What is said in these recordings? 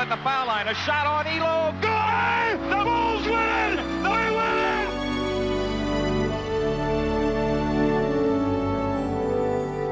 at the foul line. A shot on Elo. Good! The Bulls win it! They win it!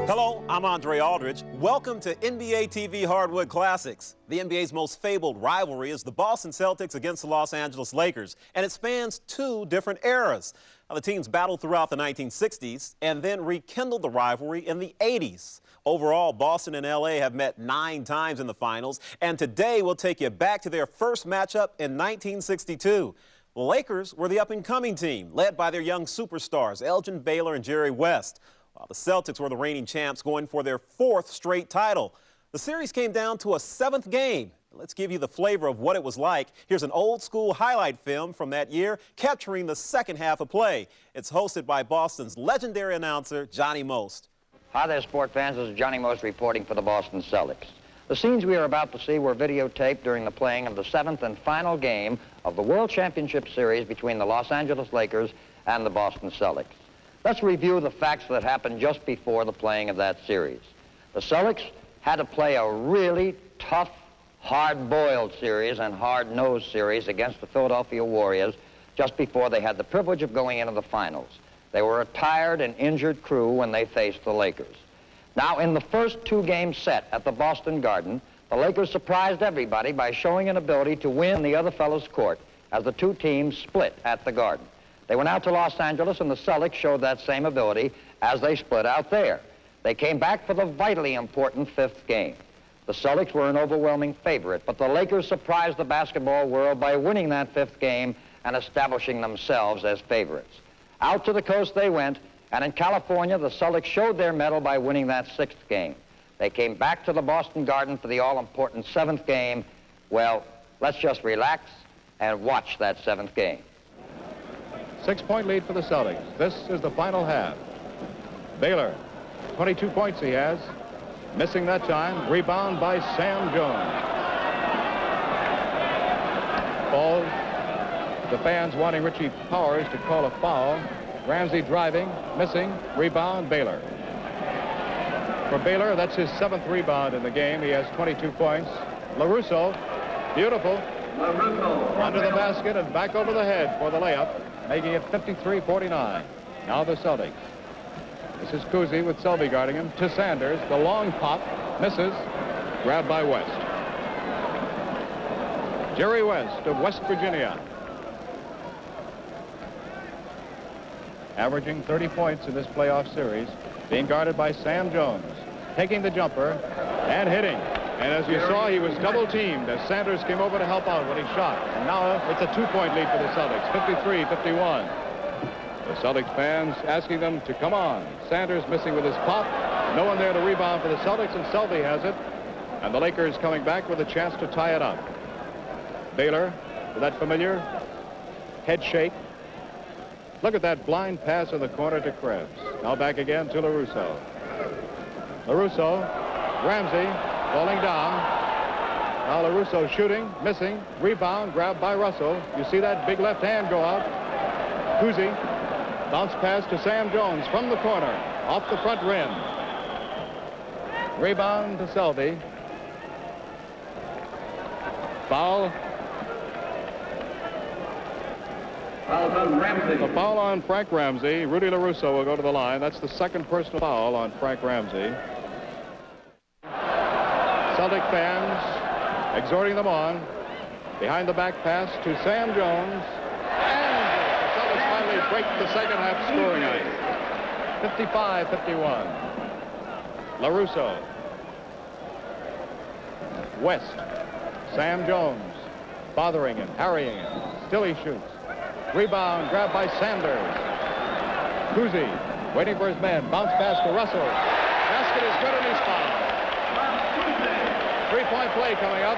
Hello, I'm Andre Aldridge. Welcome to NBA TV Hardwood Classics. The NBA's most fabled rivalry is the Boston Celtics against the Los Angeles Lakers, and it spans two different eras. Now, the teams battled throughout the 1960s and then rekindled the rivalry in the 80s. Overall, Boston and LA have met 9 times in the finals, and today we'll take you back to their first matchup in 1962. The Lakers were the up-and-coming team, led by their young superstars, Elgin Baylor and Jerry West, while the Celtics were the reigning champs, going for their 4th straight title. The series came down to a 7th game. Let's give you the flavor of what it was like. Here's an old-school highlight film from that year, capturing the second half of play. It's hosted by Boston's legendary announcer, Johnny Most. Hi there, sport fans. This is Johnny Most reporting for the Boston Celtics. The scenes we are about to see were videotaped during the playing of the 7th and final game of the World Championship Series between the Los Angeles Lakers and the Boston Celtics. Let's review the facts that happened just before the playing of that series. The Celtics had to play a really tough, hard-boiled series and hard-nosed series against the Philadelphia Warriors just before they had the privilege of going into the finals. They were a tired and injured crew when they faced the Lakers. Now, in the first 2-game set at the Boston Garden, the Lakers surprised everybody by showing an ability to win the other fellow's court as the two teams split at the Garden. They went out to Los Angeles, and the Celtics showed that same ability as they split out there. They came back for the vitally important 5th game. The Celtics were an overwhelming favorite, but the Lakers surprised the basketball world by winning that 5th game and establishing themselves as favorites. Out to the coast they went, and in California, the Celtics showed their mettle by winning that 6th game. They came back to the Boston Garden for the all-important 7th game. Well, let's just relax and watch that 7th game. 6-point lead for the Celtics. This is the final half. Baylor, 22 points he has. Missing that time. Rebound by Sam Jones. Ball. The fans wanting Richie Powers to call a foul. Ramsey driving, missing. Rebound, Baylor. For Baylor, that's his 7th rebound in the game. He has 22 points. LaRusso, beautiful. Under the basket and back over the head for the layup, making it 53-49. Now the Celtics. This is Cousy with Selby guarding him. To Sanders, the long pop, misses. Grabbed by West. Jerry West of West Virginia. Averaging 30 points in this playoff series. Being guarded by Sam Jones. Taking the jumper and hitting. And as you saw, he was double-teamed as Sanders came over to help out when he shot. And now it's a 2-point lead for the Celtics, 53-51. The Celtics fans asking them to come on. Sanders missing with his pop. No one there to rebound for the Celtics, and Selby has it. And the Lakers coming back with a chance to tie it up. Baylor with that familiar head shake. Look at that blind pass in the corner to Krebs. Now back again to LaRusso. LaRusso, Ramsey, falling down. Now LaRusso shooting, missing, rebound, grabbed by Russell. You see that big left hand go out. Cousy, bounce pass to Sam Jones from the corner, off the front rim. Rebound to Selby. Foul. A foul on Frank Ramsey. Rudy LaRusso will go to the line. That's the 2nd personal foul on Frank Ramsey. Celtic fans exhorting them on. Behind the back pass to Sam Jones. And the Celtics finally break the second half scoring ice. 55-51. LaRusso. West. Sam Jones bothering him, harrying him. Still he shoots. Rebound grabbed by Sanders. Cousy waiting for his man. Bounce pass to Russell. Basket is good and he's fouled. 3-point play coming up.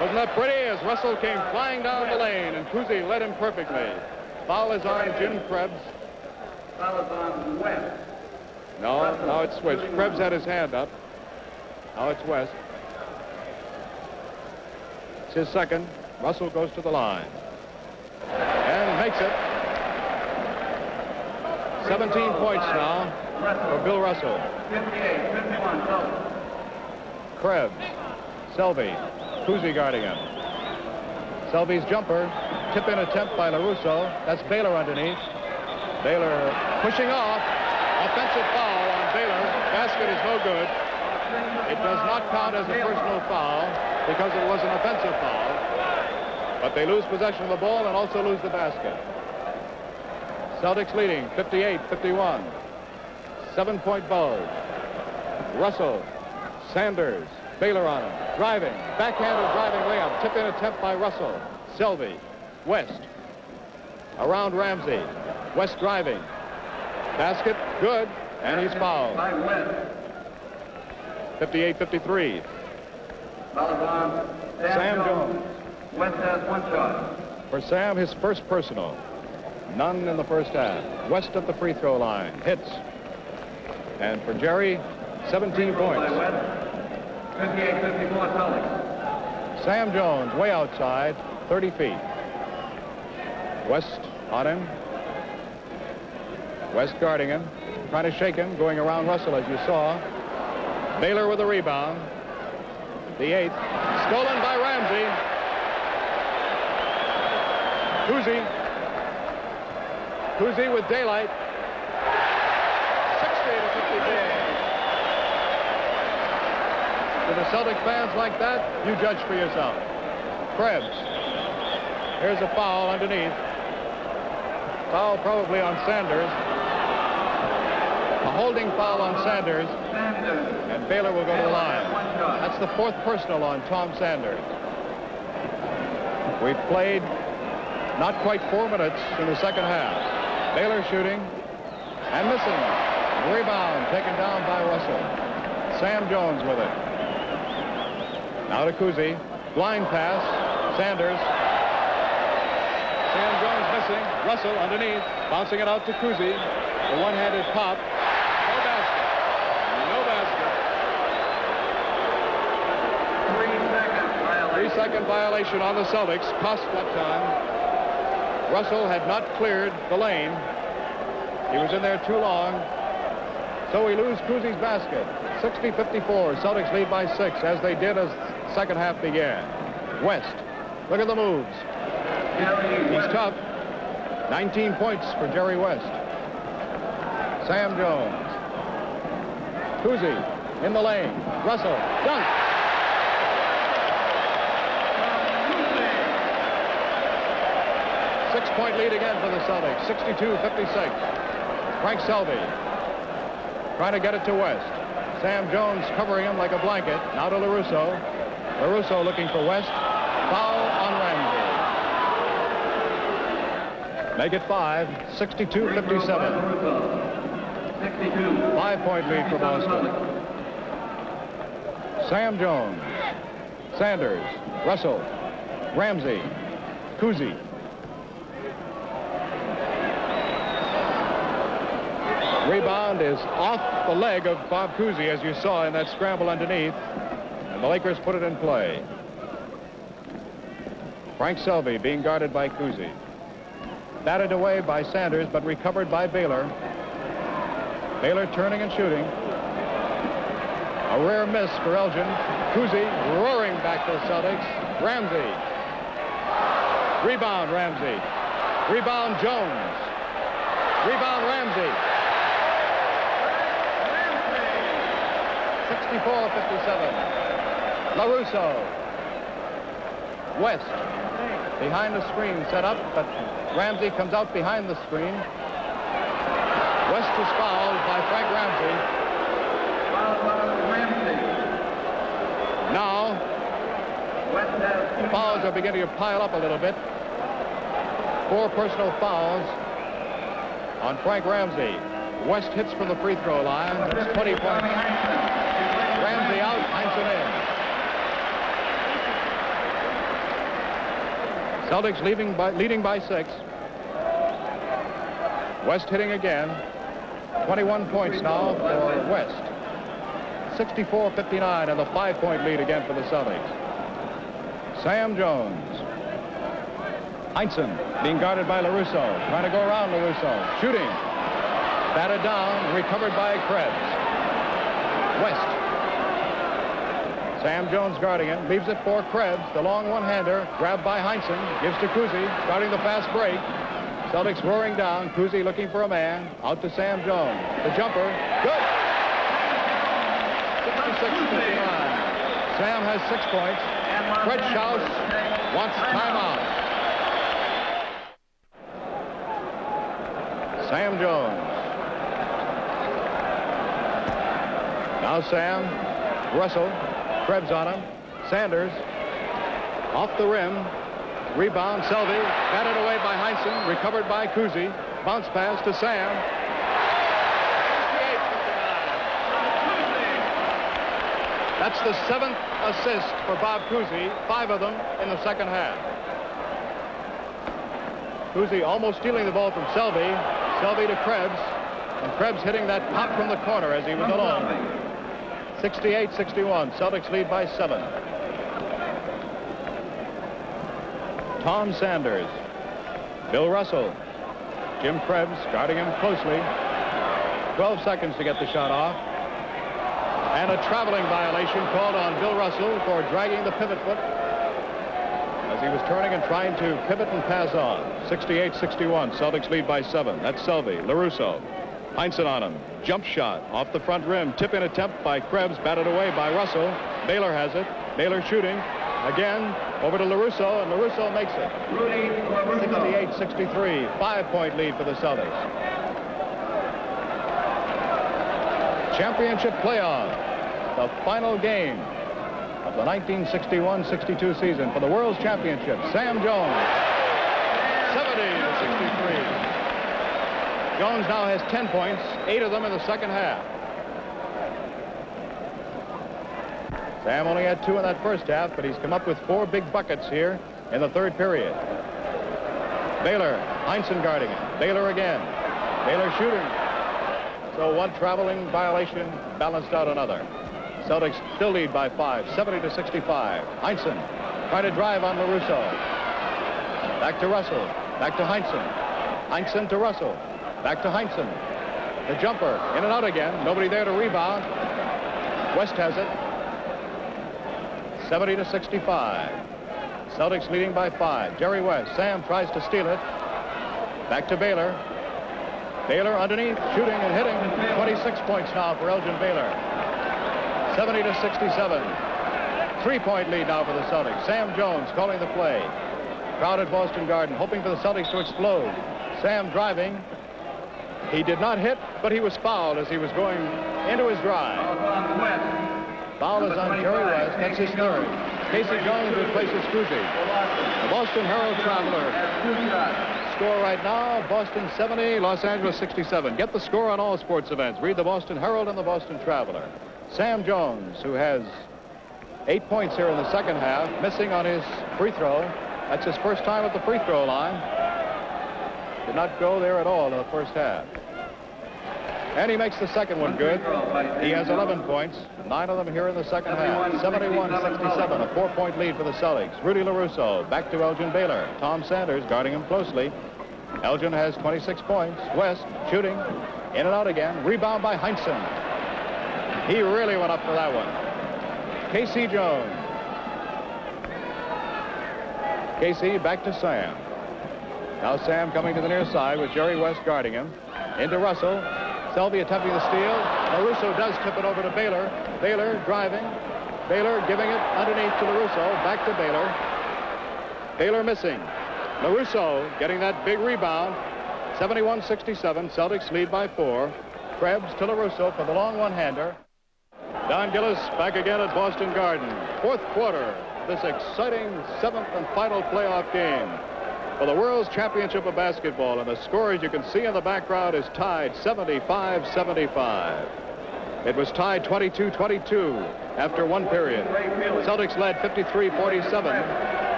Wasn't that pretty as Russell came flying down the lane and Cousy led him perfectly. Foul is on Jim Krebs. Foul is on West. No, now it's switched. Krebs had his hand up. Now it's West. It's his 2nd. Russell goes to the line. And makes it. 17 points now for Bill Russell. 58-51. Krebs. Selby. Cousy guarding him. Selby's jumper. Tip-in attempt by LaRusso. That's Baylor underneath. Baylor pushing off. Offensive foul on Baylor. Basket is no good. It does not count as a personal foul because it was an offensive foul. But they lose possession of the ball and also lose the basket. Celtics leading 58-51. 7-point bulge. Russell, Sanders, Baylor on him. Driving, backhanded driving layup. Tip-in attempt by Russell. Selby, West. Around Ramsey. West driving. Basket, good, and he's fouled. 58-53. Sam Jones. West has one shot. For Sam, his first personal. None in the first half. West at the free throw line. Hits. And for Jerry, 17 points. 58-54 Celtics. Sam Jones way outside, 30 feet. West on him. West guarding him. Trying to shake him, going around Russell as you saw. Baylor with a rebound. The 8th. Stolen by Ramsey. Cousy with daylight. 60-54. To the Celtic fans like that, you judge for yourself. Krebs. Here's a foul underneath. Foul probably on Sanders. A holding foul on Sanders. And Baylor will go to the line. That's the 4th personal on Tom Sanders. We've played not quite 4 minutes in the second half. Baylor shooting and missing. Rebound taken down by Russell. Sam Jones with it. Now to Cousy. Blind pass. Sanders. Sam Jones missing. Russell underneath. Bouncing it out to Cousy. The one-handed pop. No basket. No basket. 3-second violation on the Celtics. Cost that time. Russell had not cleared the lane. He was in there too long. So we lose Cousy's basket. 60-54. Celtics lead by 6 as they did as the second half began. West. Look at the moves. He's tough. 19 points for Jerry West. Sam Jones. Cousy in the lane. Russell. Dunk. Six-point lead again for the Celtics. 62-56. Frank Selby trying to get it to West. Sam Jones covering him like a blanket. Now to LaRusso. LaRusso looking for West. Foul on Ramsey. Make it 5. 62-57. 5-point lead for Boston. Sam Jones. Sanders. Russell. Ramsey. Cousy. Rebound is off the leg of Bob Cousy, as you saw in that scramble underneath. And the Lakers put it in play. Frank Selby being guarded by Cousy. Batted away by Sanders, but recovered by Baylor. Baylor turning and shooting. A rare miss for Elgin. Cousy roaring back to the Celtics. Ramsey. Rebound, Ramsey. Rebound, Jones. Rebound, Ramsey. 64-57. LaRusso. West. Behind the screen set up, but Ramsey comes out behind the screen. West is fouled by Frank Ramsey. Now, the fouls are beginning to pile up a little bit. 4 personal fouls on Frank Ramsey. West hits from the free throw line. That's 20 points. Ramsey out, Heinsohn in. Celtics leading by 6. West hitting again. 21 points now for West. 64-59 and the 5-point lead again for the Celtics. Sam Jones. Heinsohn being guarded by LaRusso. Trying to go around LaRusso. Shooting. Batted down, recovered by Krebs. West. Sam Jones guarding him, leaves it for Krebs. The long one-hander, grabbed by Heinsohn, gives to Cousy, starting the fast break. Celtics roaring down. Cousy looking for a man. Out to Sam Jones. The jumper. Good. 66-59. Sam has 6 points. Fred Schaus wants timeout. Sam Jones. Now Sam. Russell. Krebs on him. Sanders. Off the rim. Rebound. Selvey. Batted away by Heinsohn. Recovered by Cousy. Bounce pass to Sam. 68-59. That's the 7th assist for Bob Cousy. 5 of them in the second half. Cousy almost stealing the ball from Selvey. Selvey to Krebs. And Krebs hitting that pop from the corner as he was alone. 68-61. Celtics lead by 7. Tom Sanders. Bill Russell. Jim Krebs guarding him closely. 12 seconds to get the shot off. And a traveling violation called on Bill Russell for dragging the pivot foot as he was turning and trying to pivot and pass on. 68-61. Celtics lead by 7. That's Selvey. LaRusso. Heinsohn on him. Jump shot off the front rim. Tip-in attempt by Krebs. Batted away by Russell. Baylor has it. Baylor shooting. Again, over to LaRusso, and LaRusso makes it. 68-63. 5-point lead for the Celtics. Championship playoff. The final game of the 1961-62 season for the World's Championship. Sam Jones. 70-63. Jones now has 10 points, 8 of them in the second half. Sam only had 2 in that first half, but he's come up with 4 big buckets here in the third period. Baylor, Heinsohn guarding him. Baylor again. Baylor shooting. So one traveling violation balanced out another. Celtics still lead by 5, 70-65. Heinsohn trying to drive on LaRusso. Back to Russell. Back to Heinsohn. Heinsohn to Russell. Back to Heinsohn. The jumper. In and out again. Nobody there to rebound. West has it. 70-65. Celtics leading by 5. Jerry West. Sam tries to steal it. Back to Baylor. Baylor underneath. Shooting and hitting. 26 points now for Elgin Baylor. 70-67. 3-point lead now for the Celtics. Sam Jones calling the play. Crowded Boston Garden, hoping for the Celtics to explode. Sam driving. He did not hit, but he was fouled as he was going into his drive. Foul is on Jerry West. That's his third. Casey Jones replaces Cousy. The Boston Herald Traveler. Score right now, Boston 70, Los Angeles 67. Get the score on all sports events. Read the Boston Herald and the Boston Traveler. Sam Jones, who has 8 points here in the second half, missing on his free throw. That's his first time at the free throw line. Did not go there at all in the first half. And he makes the second one good. He has 11 points, 9 of them here in the second half. 71-67, a 4-point lead for the Celtics. Rudy LaRusso back to Elgin Baylor. Tom Sanders guarding him closely. Elgin has 26 points. West shooting. In and out again. Rebound by Heinsohn. He really went up for that one. Casey Jones. Casey back to Sam. Now Sam coming to the near side with Jerry West guarding him. Into Russell. Selvey attempting the steal. LaRusso does tip it over to Baylor. Baylor driving. Baylor giving it underneath to LaRusso. Back to Baylor. Baylor missing. LaRusso getting that big rebound. 71-67. Celtics lead by 4. Krebs to LaRusso for the long one-hander. Don Gillis back again at Boston Garden. Fourth quarter. This exciting 7th and final playoff game for the World's Championship of Basketball. And the score, as you can see in the background, is tied 75-75. It was tied 22-22 after one period. Celtics led 53-47.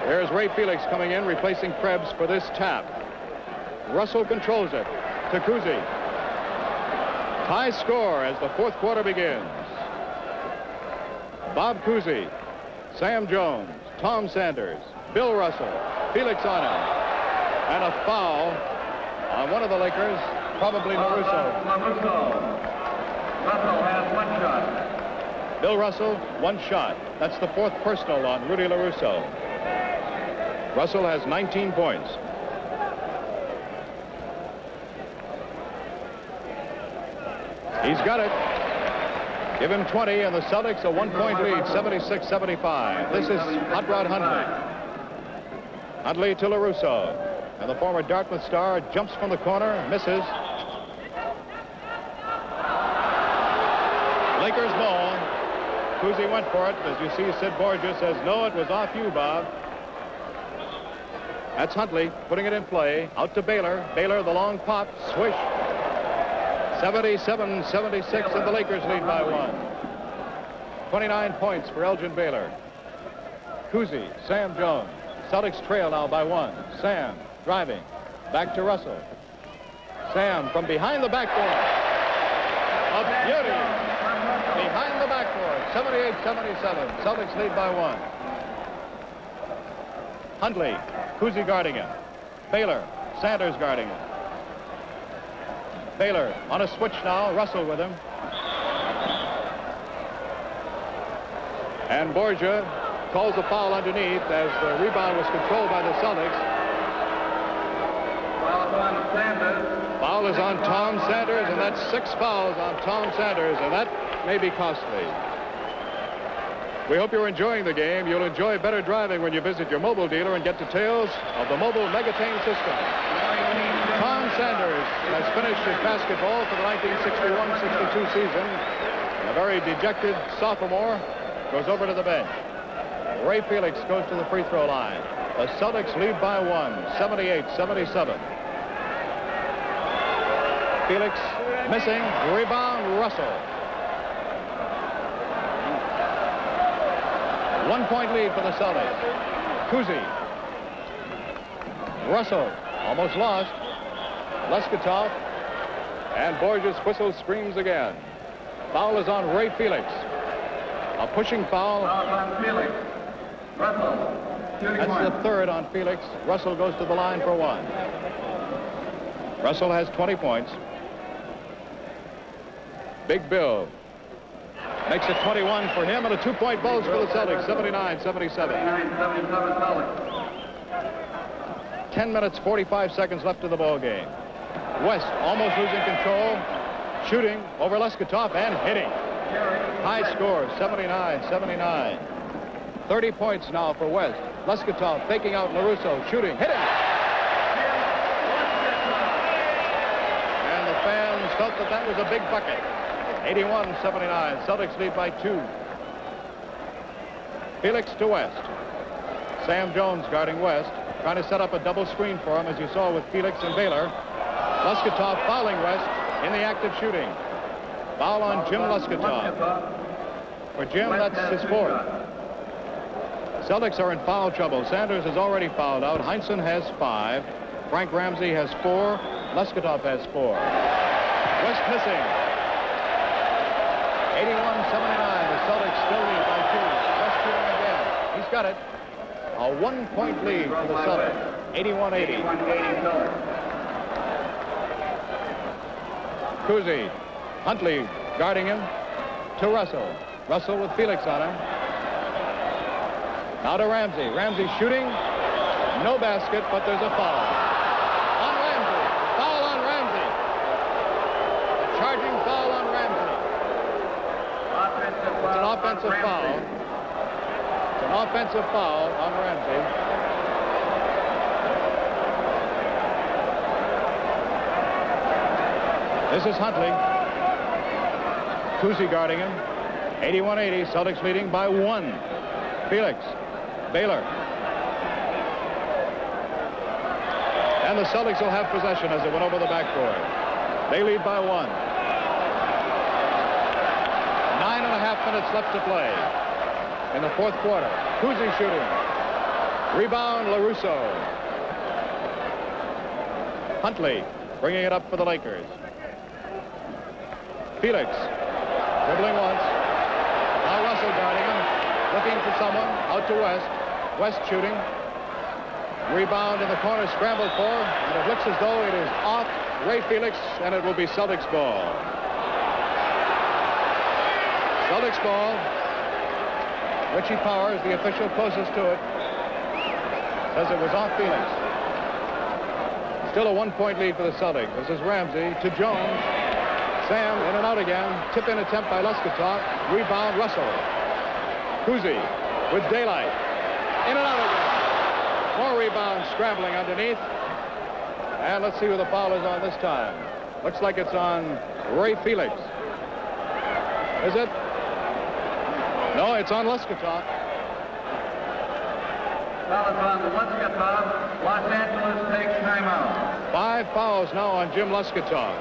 There's Ray Felix coming in, replacing Krebs for this tap. Russell controls it to Cousy. High score as the fourth quarter begins. Bob Cousy, Sam Jones, Tom Sanders, Bill Russell, Felix on him, and a foul on one of the Lakers, probably LaRusso. LaRusso. Russell has 1 shot. Bill Russell, 1 shot. That's the 4th personal on Rudy LaRusso. Russell has 19 points. He's got it. Give him 20, and the Celtics a 1-point lead, 76-75. This is Hot Rod Hundley. Hundley to LaRusso. And the former Dartmouth star jumps from the corner, misses. Lakers ball. Cousy went for it. As you see, Sid Borgia says, no, it was off you, Bob. That's Hundley putting it in play. Out to Baylor. Baylor, the long pop. Swish. 77-76, and the Lakers lead by 1. 29 points for Elgin Baylor. Cousy, Sam Jones. Celtics trail now by 1. Sam driving. Back to Russell. Sam from behind the backboard. A beauty. Behind the backboard. 78-77. Celtics lead by 1. Hundley. Cousy guarding him. Baylor. Sanders guarding him. Baylor on a switch now. Russell with him. And Borgia calls a foul underneath as the rebound was controlled by the Celtics. Foul is on Tom Sanders, and that's 6 fouls on Tom Sanders, and that may be costly. We hope you're enjoying the game. You'll enjoy better driving when you visit your Mobil dealer and get details of the Mobil Megatain system. Tom Sanders has finished his basketball for the 1961-62 season. A very dejected sophomore goes over to the bench. Ray Felix goes to the free throw line. The Celtics lead by 1, 78-77. Felix missing. Rebound, Russell. 1-point lead for the Celtics. Cousy. Russell almost lost. Leskatov. And Borges whistles, screams again. Foul is on Ray Felix. A pushing foul. On Felix. Russell. That's the 3rd on Felix. Russell goes to the line for 1. Russell has 20 points. Big Bill makes it 21 for him, and a 2-point bulge for the Celtics, 79-77. 10 minutes, 45 seconds left in the ball game. West almost losing control, shooting over Leskatov and hitting. High score, 79-79. 30 points now for West. Leskatov faking out LaRusso, shooting, hitting. And the fans felt that that was a big bucket. 81-79. Celtics lead by 2. Felix to West. Sam Jones guarding West, trying to set up a double screen for him, as you saw with Felix and Baylor. Leskatov fouling West in the act of shooting. Foul on Jim Leskatov. For Jim, that's his 4th. Celtics are in foul trouble. Sanders has already fouled out. Heinsohn has 5. Frank Ramsey has 4. Leskatov has 4. West missing. 81-79. The Celtics still lead by 2. West shooting again. He's got it. A 1-point lead for the Celtics. 81-80. Cousy. Hundley guarding him to Russell. Russell with Felix on him. Now to Ramsey. Ramsey shooting. No basket, but there's a foul. On Ramsey. Foul on Ramsey. A charging foul on Ramsey. It's an offensive foul. It's an offensive foul on Ramsey. This is Hundley. Cousy guarding him. 81-80. Celtics leading by 1. Felix. Baylor. And the Celtics will have possession as it went over the backboard. They lead by 1. 9.5 minutes left to play in the 4th quarter. Cousy shooting. Rebound, LaRusso. Hundley bringing it up for the Lakers. Felix dribbling once. Now Russell guarding him. Looking for someone. Out to West. West shooting. Rebound in the corner, scrambled for, and it looks as though it is off Ray Felix, and it will be Celtics ball. Celtics ball. Richie Powers, the official closest to it, says it was off Felix. Still a 1-point lead for the Celtics. This is Ramsey to Jones. Sam in and out again. Tip-in attempt by Lesketov. Rebound, Russell. Kuzi with daylight. In and out again. More rebounds scrambling underneath. And let's see who the foul is on this time. Looks like it's on Ray Felix. Is it? No, it's on Lesketov. Foul is on Lesketov. Los Angeles takes timeout. 5 fouls now on Jim Lesketov.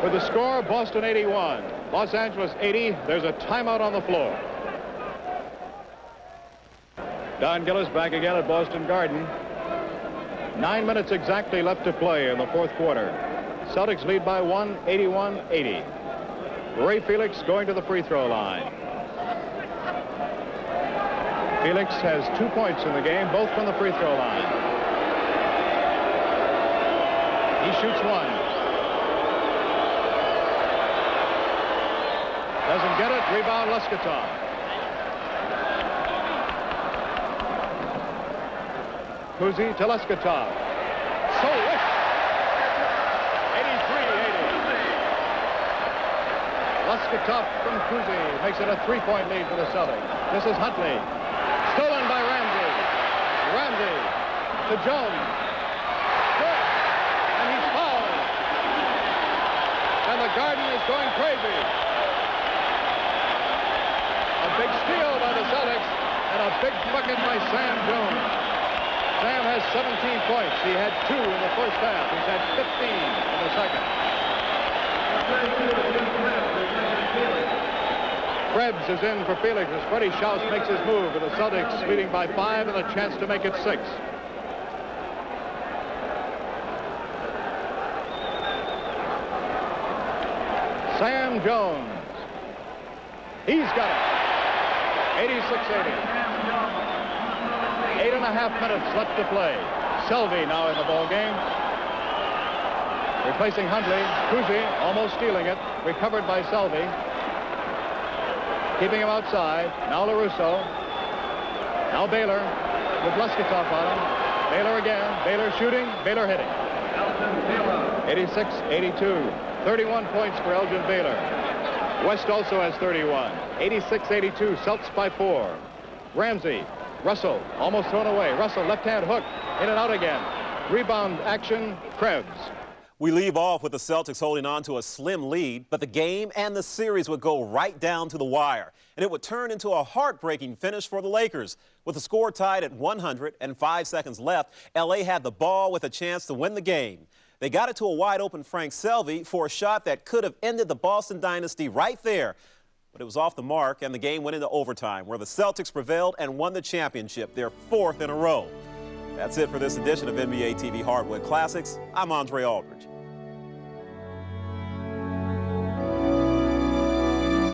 With the score, Boston 81, Los Angeles 80. There's a timeout on the floor. Don Gillis back again at Boston Garden. 9 minutes exactly left to play in the fourth quarter. Celtics lead by 1, 81-80. Ray Felix going to the free throw line. Felix has 2 points in the game, both from the free throw line. He shoots one. Doesn't get it. Rebound, Lesketov. Kuzi to Lesketov. So wished. 83-80. Lesketov from Kuzi makes it a 3-point lead for the Celtics. This is Huntley. Stolen by Ramsey. Ramsey to Jones. Good. And he's fouled. And the Garden is going crazy. A big steal by the Celtics and a big bucket by Sam Jones. Sam has 17 points. He had 2 in the first half. He's had 15 in the second. Krebs is in for Felix as Freddie Schaus makes his move, with the Celtics leading by 5 and a chance to make it 6. Sam Jones. He's got it. 86-80. 8.5 minutes left to play. Selvey now in the ball game. Replacing Huntley. Kuzi almost stealing it. Recovered by Selvey. Keeping him outside. Now LaRusso. Now Baylor with Lesketov on him. Baylor again. Baylor shooting. Baylor hitting. 86-82. 31 points for Elgin Baylor. West also has 31. 86-82. Celtics by 4. Ramsey. Russell almost thrown away. Russell left-hand hook. In and out again. Rebound action. Krebs. We leave off with the Celtics holding on to a slim lead, but the game and the series would go right down to the wire, and it would turn into a heartbreaking finish for the Lakers. With the score tied at 100 and 5 seconds left, L.A. had the ball with a chance to win the game. They got it to a wide-open Frank Selvey for a shot that could have ended the Boston dynasty right there. But it was off the mark, and the game went into overtime, where the Celtics prevailed and won the championship, their 4th in a row. That's it for this edition of NBA TV Hardwood Classics. I'm Andre Aldridge.